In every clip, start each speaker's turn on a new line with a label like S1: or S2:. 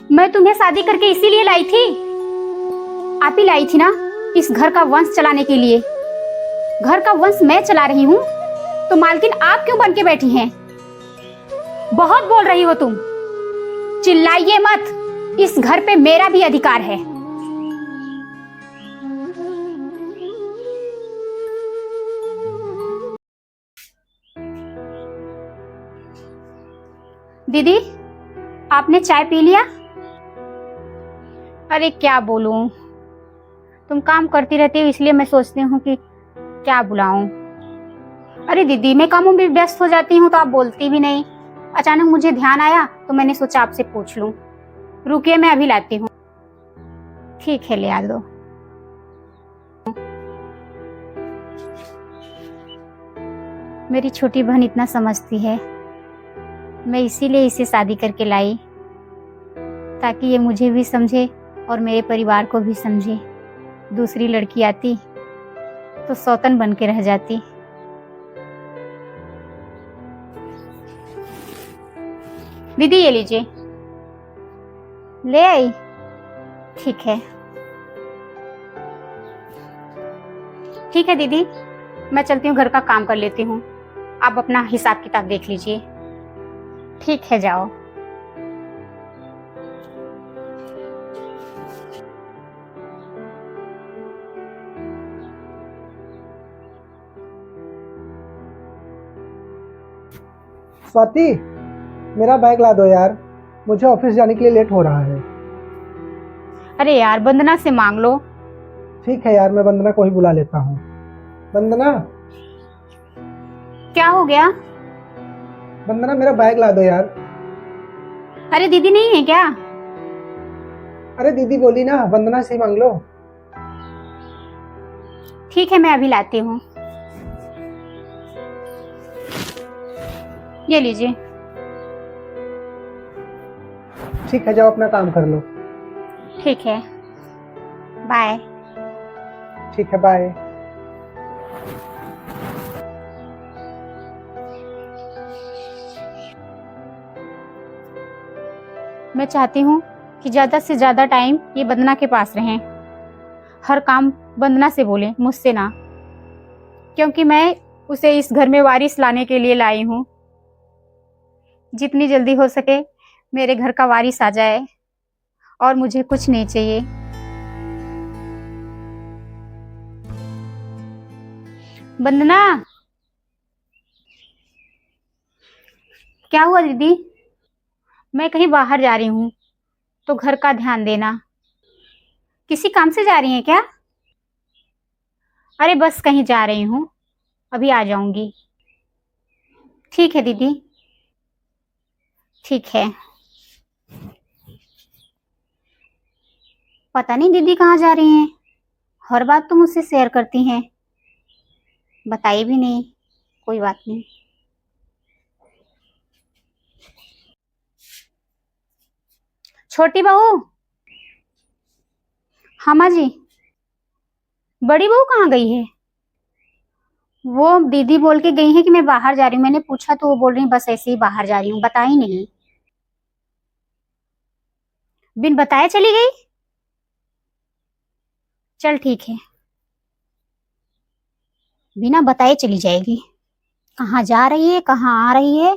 S1: मैं तुम्हें शादी करके इसीलिए लाई थी। आप ही लाई थी ना, इस घर का वंश चलाने के लिए। घर का वंश मैं चला रही हूँ तो मालकिन आप क्यों बन के बैठी हैं? बहुत बोल रही हो तुम। चिल्लाइए मत, इस घर पे मेरा भी अधिकार है। दीदी, आपने चाय पी लिया? अरे क्या बोलूं, तुम काम करती रहती हो इसलिए मैं सोचती हूँ कि क्या बुलाऊं। अरे दीदी, मैं कामों में व्यस्त हो जाती हूँ तो आप बोलती भी नहीं। अचानक मुझे ध्यान आया तो मैंने सोचा आपसे पूछ लूं। रुकिए, मैं अभी लाती हूँ। ठीक है, ले आ दो। मेरी छोटी बहन इतना समझती है, मैं इसीलिए इसे शादी करके लाई, ताकि ये मुझे भी समझे और मेरे परिवार को भी समझे। दूसरी लड़की आती तो सौतन बन के रह जाती। दीदी ये लीजिए। ले आई? ठीक है। ठीक है दीदी, मैं चलती हूँ, घर का काम कर लेती हूँ। आप अपना हिसाब किताब देख लीजिए। ठीक है, जाओ।
S2: स्वाति, मेरा बैग ला दो यार, मुझे ऑफिस जाने के लिए लेट हो रहा है।
S1: अरे यार, वंदना से मांग लो।
S2: ठीक है यार, मैं वंदना को ही बुला लेता हूँ। वंदना,
S1: क्या हो गया?
S2: वंदना मेरा बैग ला दो यार।
S1: अरे दीदी नहीं है क्या?
S2: अरे दीदी बोली ना, वंदना से ही मांग लो।
S1: ठीक है, मैं अभी लाती हूँ। ये लीजिए।
S2: ठीक है, जाओ अपना काम कर लो।
S1: ठीक है, बाय।
S2: ठीक है, बाय।
S1: मैं चाहती हूँ कि ज्यादा से ज्यादा टाइम ये वंदना के पास रहें। हर काम वंदना से बोले, मुझसे ना, क्योंकि मैं उसे इस घर में वारिस लाने के लिए लाई हूँ। जितनी जल्दी हो सके मेरे घर का वारिस आ जाए, और मुझे कुछ नहीं चाहिए। वंदना, क्या हुआ दीदी? मैं कहीं बाहर जा रही हूँ तो घर का ध्यान देना। किसी काम से जा रही हैं क्या? अरे बस कहीं जा रही हूँ, अभी आ जाऊंगी। ठीक है दीदी। ठीक है। पता नहीं दीदी कहाँ जा रही हैं, हर बात तो मुझसे शेयर करती हैं, बताई भी नहीं। कोई बात नहीं। छोटी बहू। हाँ माँ जी। बड़ी बहू कहाँ गई है? वो दीदी बोल के गई है कि मैं बाहर जा रही हूँ। मैंने पूछा तो वो बोल रही बस ऐसे ही बाहर जा रही हूँ, बताई नहीं। बिन बताए चली गई? चल ठीक है, बिना बताए चली जाएगी। कहाँ जा रही है, कहाँ आ रही है,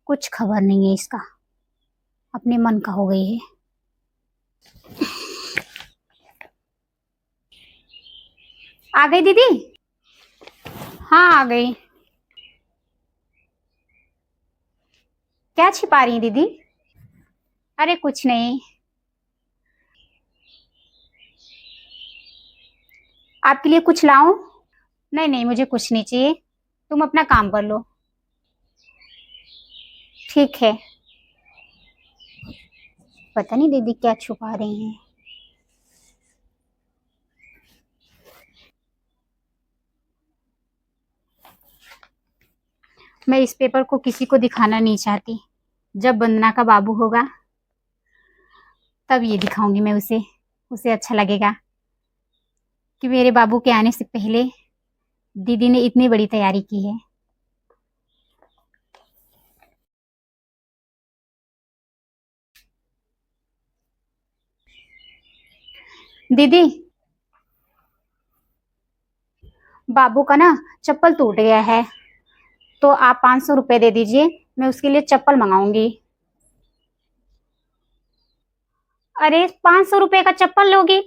S1: कुछ खबर नहीं है इसका। अपने मन का हो गई है। आ गई दीदी? हाँ आ गई। क्या छिपा रही हैं दीदी? अरे कुछ नहीं। आपके लिए कुछ लाऊं? नहीं नहीं, मुझे कुछ नहीं चाहिए, तुम अपना काम कर लो। ठीक है। पता नहीं दीदी क्या छुपा रही हैं। मैं इस पेपर को किसी को दिखाना नहीं चाहती। जब वंदना का बाबू होगा तब ये दिखाऊंगी मैं उसे। उसे अच्छा लगेगा कि मेरे बाबू के आने से पहले दीदी ने इतनी बड़ी तैयारी की है। दीदी, बाबू का ना चप्पल टूट गया है, तो आप 500 रुपए दे दीजिए, मैं उसके लिए चप्पल मंगाऊंगी। अरे 500 रुपए का चप्पल लोगी?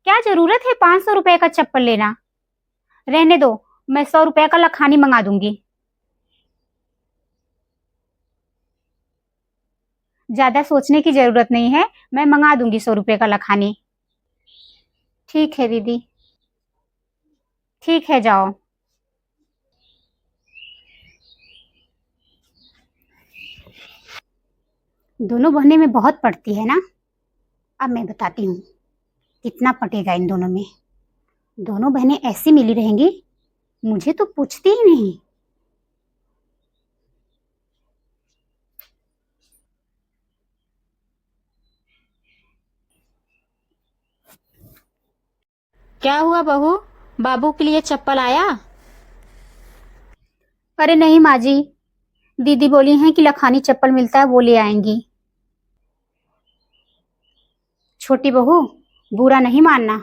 S1: क्या जरूरत है 500 रुपए का चप्पल लेना? रहने दो, मैं 100 रुपए का लखानी मंगा दूंगी। ज्यादा सोचने की जरूरत नहीं है, मैं मंगा दूंगी 100 रुपए का लखानी। ठीक है दीदी, ठीक है, जाओ। दोनों बहनें में बहुत पड़ती है ना। अब मैं बताती हूँ कितना पटेगा इन दोनों में। दोनों बहनें ऐसी मिली रहेंगी, मुझे तो पूछती ही नहीं।
S3: क्या हुआ बहू, बाबू के लिए चप्पल आया?
S1: अरे नहीं माँ जी, दीदी बोली हैं कि लखानी चप्पल मिलता है, वो ले आएंगी। छोटी बहू, बुरा नहीं मानना,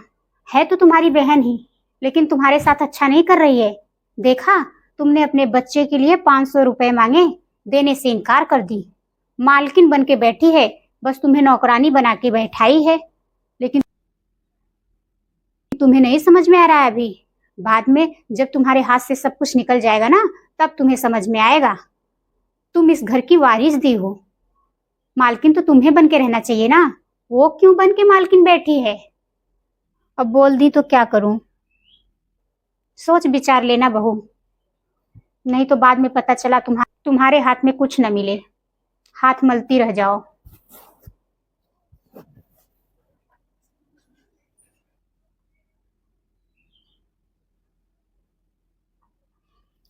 S1: है तो तुम्हारी बहन ही, लेकिन तुम्हारे साथ अच्छा नहीं कर रही है। देखा, तुमने अपने बच्चे के लिए 500 रुपए मांगे, देने से इनकार कर दी। मालकिन बन के बैठी है, बस तुम्हें नौकरानी बना के बैठाई है। लेकिन तुम्हें नहीं समझ में आ रहा है अभी। बाद में जब तुम्हारे हाथ से सब कुछ निकल जाएगा ना, तब तुम्हें समझ में आएगा। तुम इस घर की वारिस दी हो, मालकिन तो तुम्हें बन के रहना चाहिए ना। वो क्यों बन के मालकिन बैठी है? अब बोल दी तो क्या करूं? सोच विचार लेना बहू, नहीं तो बाद में पता चला तुम्हारे हाथ में कुछ न मिले, हाथ मलती रह जाओ।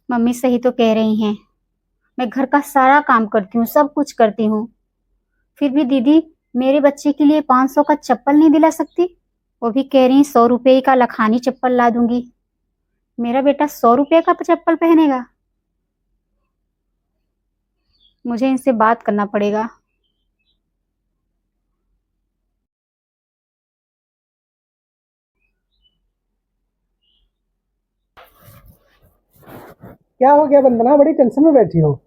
S1: मम्मी सही तो कह रही हैं, मैं घर का सारा काम करती हूँ, सब कुछ करती हूँ, फिर भी दीदी मेरे बच्चे के लिए 500 का चप्पल नहीं दिला सकती। वो भी कह रही 100 रुपए का लखानी चप्पल ला दूंगी। मेरा बेटा 100 रुपए का चप्पल पहनेगा? मुझे इनसे बात करना पड़ेगा।
S2: क्या हो गया वंदना, बड़ी टेंशन में बैठी हो?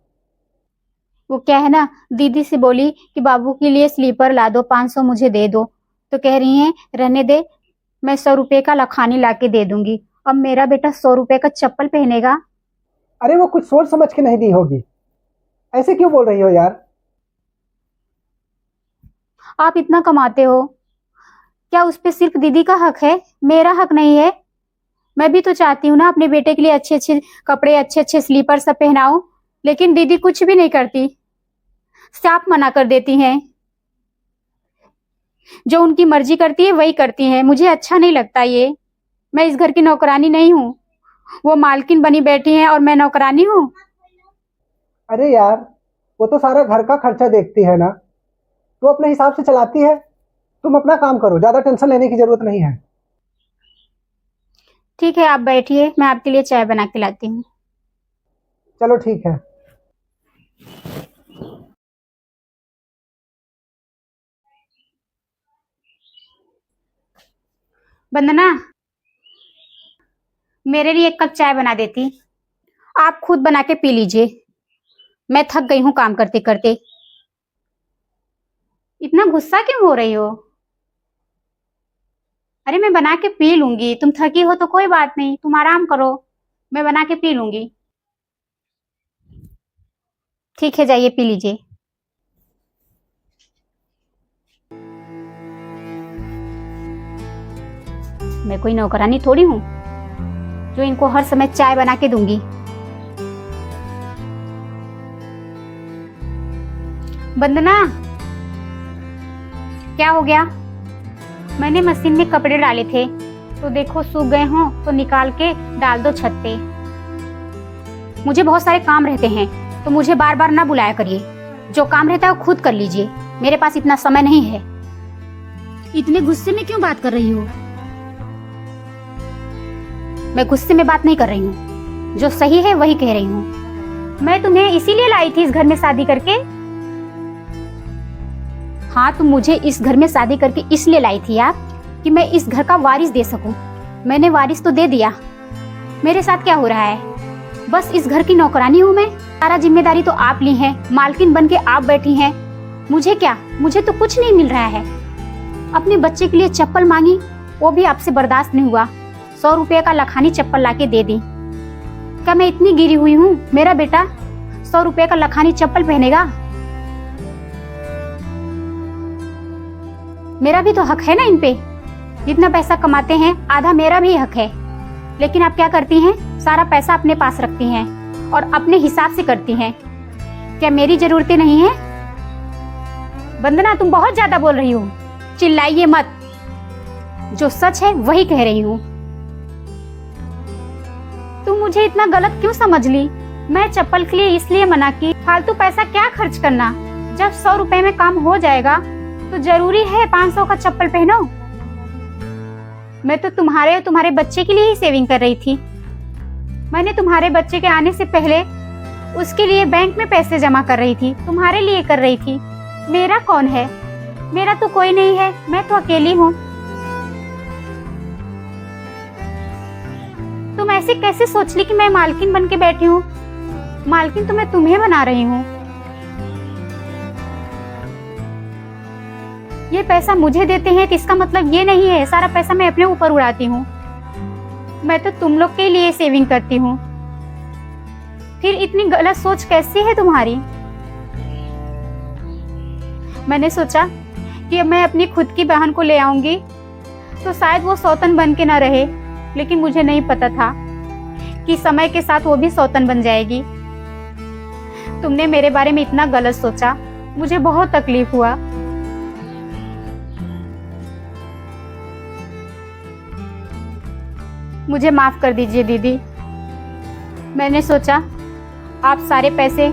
S1: वो क्या है ना, दीदी से बोली कि बाबू के लिए स्लीपर ला दो, 500 मुझे दे दो, तो कह रही हैं रहने दे, मैं 100 रुपए का लखानी ला के दे दूंगी। अब मेरा बेटा 100 रुपए का चप्पल पहनेगा?
S2: अरे वो कुछ सोच समझ के नहीं दी होगी, ऐसे क्यों बोल रही हो यार?
S1: आप इतना कमाते हो, क्या उस पे सिर्फ दीदी का हक है, मेरा हक नहीं है? मैं भी तो चाहती हूँ ना अपने बेटे के लिए अच्छे अच्छे कपड़े, अच्छे अच्छे स्लीपर सब पहनाऊं, लेकिन दीदी कुछ भी नहीं करती, साफ मना कर देती हैं। जो उनकी मर्जी करती है वही करती हैं, मुझे अच्छा नहीं लगता ये। मैं इस घर की नौकरानी नहीं हूँ, वो मालकिन बनी बैठी हैं और मैं नौकरानी हूँ।
S2: अरे यार, वो तो सारा घर का खर्चा देखती है ना, तो अपने हिसाब से चलाती है। तुम अपना काम करो, ज्यादा टेंशन लेने की जरूरत नहीं है।
S1: ठीक है, आप बैठिए, मैं आपके लिए चाय बना के लाती हूँ।
S2: चलो ठीक है।
S1: वंदना, मेरे लिए 1 कप चाय बना देती? आप खुद बना के पी लीजिए, मैं थक गई हूँ काम करते करते। इतना गुस्सा क्यों हो रही हो? अरे मैं बना के पी लूंगी, तुम थकी हो तो कोई बात नहीं, तुम आराम करो, मैं बना के पी लूंगी। ठीक है, जाइए पी लीजिए। मैं कोई नौकरानी थोड़ी हूँ जो इनको हर समय चाय बना के दूंगी। वंदना, क्या हो गया? मैंने मशीन में कपड़े डाले थे, तो देखो सूख गए हों तो निकाल के डाल दो छत पे। मुझे बहुत सारे काम रहते हैं, तो मुझे बार बार ना बुलाया करिए, जो काम रहता है वो खुद कर लीजिए, मेरे पास इतना समय नहीं है। इतने गुस्से में क्यों बात कर रही हो? मैं गुस्से में बात नहीं कर रही हूँ, जो सही है वही कह रही हूँ। मैं तुम्हें इसीलिए लाई थी इस घर में शादी करके। हाँ, तुम मुझे इस घर में शादी करके इसलिए लाई थी आप कि मैं इस घर का वारिस दे सकूं। मैंने वारिस तो दे दिया, मेरे साथ क्या हो रहा है? बस इस घर की नौकरानी हूँ मैं। सारा जिम्मेदारी तो आप ली है, मालकिन बन के आप बैठी हैं। मुझे क्या? मुझे तो कुछ नहीं मिल रहा है। अपने बच्चे के लिए चप्पल मांगी, वो भी आपसे बर्दाश्त नहीं हुआ। 100 रुपये का लखानी चप्पल लाके दे दी। क्या मैं इतनी गिरी हुई हूँ? मेरा बेटा 100 रुपये का लखानी चप्पल पहनेगा? मेरा भी तो हक है ना इन पे। जितना पैसा कमाते हैं आधा मेरा भी हक है। लेकिन आप क्या करती हैं? सारा पैसा अपने पास रखती हैं और अपने हिसाब से करती हैं। क्या मेरी जरूरतें नहीं है? वंदना, तुम बहुत ज्यादा बोल रही हो। चिल्लाइए मत, जो सच है वही कह रही हूँ। तुम मुझे इतना गलत क्यों समझ ली? मैं चप्पल के लिए इसलिए मना की, फालतू पैसा क्या खर्च करना। जब 100 रुपए में काम हो जाएगा तो जरूरी है 500 का चप्पल पहनो। मैं तो तुम्हारे और तुम्हारे बच्चे के लिए ही सेविंग कर रही थी। मैंने तुम्हारे बच्चे के आने से पहले उसके लिए बैंक में पैसे जमा कर रही थी, तुम्हारे लिए कर रही थी। मेरा कौन है? मेरा तो कोई नहीं है, मैं तो अकेली हूँ। तुम ऐसे कैसे सोच ली कि मैं मालकिन बन के बैठी हूँ? मालकिन तो मैं तुम्हें बना रही हूँ। ये पैसा मुझे देते हैं तो इसका मतलब ये नहीं है सारा पैसा मैं अपने ऊपर उड़ाती हूँ। मैं तो तुम लोग के लिए सेविंग करती हूँ। फिर इतनी गलत सोच कैसी है तुम्हारी? मैंने सोचा कि मैं अपनी खुद की बहन को ले आऊंगी तो शायद वो सौतन बन के ना रहे, लेकिन मुझे नहीं पता था कि समय के साथ वो भी सौतन बन जाएगी। तुमने मेरे बारे में इतना गलत सोचा, मुझे बहुत तकलीफ हुआ। मुझे माफ कर दीजिए दीदी। मैंने सोचा आप सारे पैसे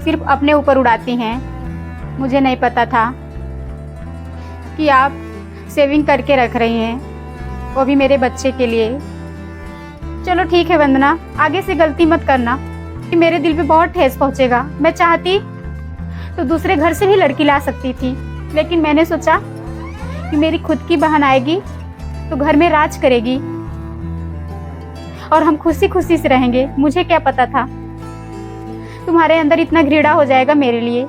S1: सिर्फ अपने ऊपर उड़ाती हैं। मुझे नहीं पता था कि आप सेविंग करके रख रही हैं, वो भी मेरे बच्चे के लिए। चलो ठीक है वंदना, आगे से गलती मत करना कि मेरे दिल पे बहुत ठेस पहुंचेगा। मैं चाहती तो दूसरे घर से भी लड़की ला सकती थी, लेकिन मैंने सोचा कि मेरी खुद की बहन आएगी तो घर में राज करेगी और हम खुशी खुशी से रहेंगे। मुझे क्या पता था तुम्हारे अंदर इतना घृणा हो जाएगा मेरे लिए।